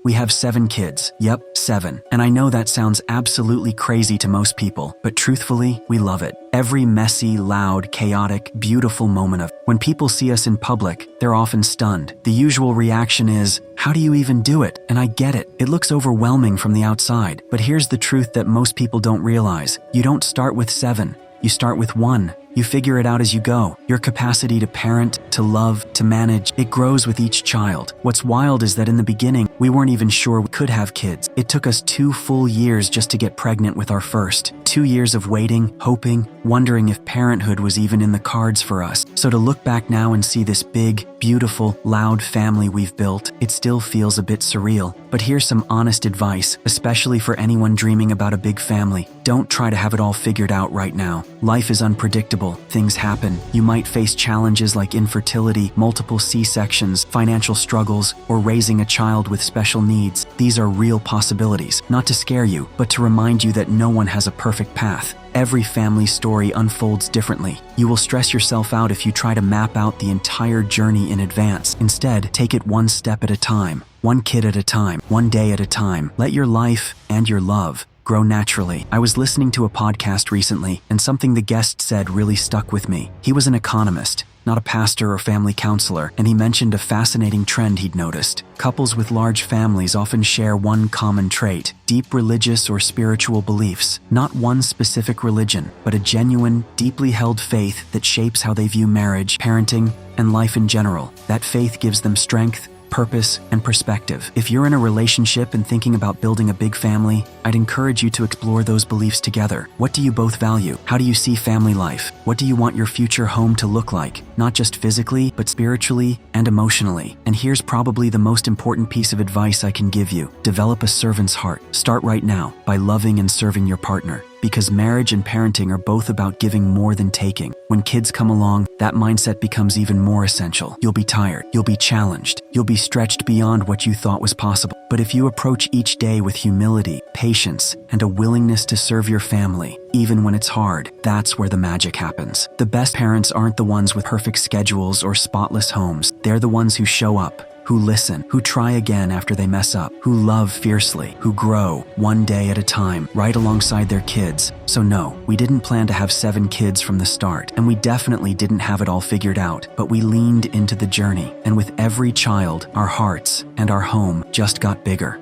We have 7 kids. Yep, 7. And I know that sounds absolutely crazy to most people, but truthfully, we love it. Every messy, loud, chaotic, beautiful moment of when people see us in public, they're often stunned. The usual reaction is, how do you even do it? And I get it. It looks overwhelming from the outside. But here's the truth that most people don't realize. You don't start with 7. You start with 1. You figure it out as you go. Your capacity to parent, to love, to manage, it grows with each child. What's wild is that in the beginning, we weren't even sure we could have kids. It took us 2 full years just to get pregnant with our first. 2 years of waiting, hoping, wondering if parenthood was even in the cards for us. So to look back now and see this big, beautiful, loud family we've built, it still feels a bit surreal. But here's some honest advice, especially for anyone dreaming about a big family. Don't try to have it all figured out right now. Life is unpredictable. Things happen. You might face challenges like infertility, multiple C-sections, financial struggles, or raising a child with special needs. These are real possibilities, not to scare you, but to remind you that no one has a perfect path. Every family story unfolds differently. You will stress yourself out if you try to map out the entire journey in advance. Instead, take it one step at a time, one kid at a time, one day at a time. Let your life and your love grow naturally. I was listening to a podcast recently, and something the guest said really stuck with me. He was an economist, not a pastor or family counselor, and he mentioned a fascinating trend he'd noticed. Couples with large families often share one common trait: deep religious or spiritual beliefs. Not one specific religion, but a genuine, deeply held faith that shapes how they view marriage, parenting, and life in general. That faith gives them strength, purpose, and perspective. If you're in a relationship and thinking about building a big family, I'd encourage you to explore those beliefs together. What do you both value? How do you see family life? What do you want your future home to look like? Not just physically, but spiritually and emotionally. And here's probably the most important piece of advice I can give you. Develop a servant's heart. Start right now by loving and serving your partner. Because marriage and parenting are both about giving more than taking. When kids come along, that mindset becomes even more essential. You'll be tired, you'll be challenged, you'll be stretched beyond what you thought was possible. But if you approach each day with humility, patience, and a willingness to serve your family, even when it's hard, that's where the magic happens. The best parents aren't the ones with perfect schedules or spotless homes. They're the ones who show up, who listen, who try again after they mess up, who love fiercely, who grow one day at a time, right alongside their kids. So no, we didn't plan to have 7 kids from the start, and we definitely didn't have it all figured out, but we leaned into the journey, and with every child, our hearts and our home just got bigger.